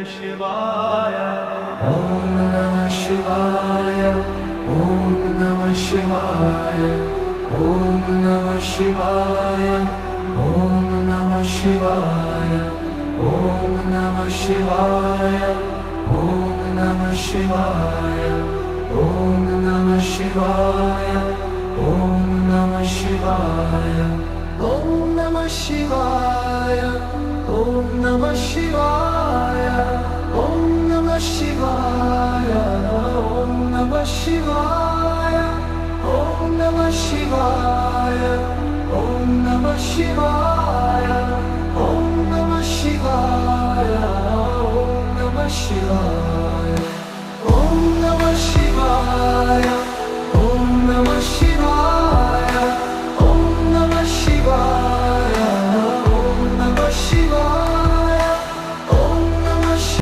शिवाय ॐ नमः शिवाय ॐ नमः शिवाय ॐ नमः शिवाय ॐ नमः शिवाय ॐ नमः शिवाय ॐ नमः शिवाय ॐ नमः शिवाय ॐ नमः शिवाय ॐ नमः शिवाय ॐ नमः शिवाय ॐ नमः शिवाय ॐ नमः शिवाय ॐ नमः शिवाय ॐ नमः शिवाय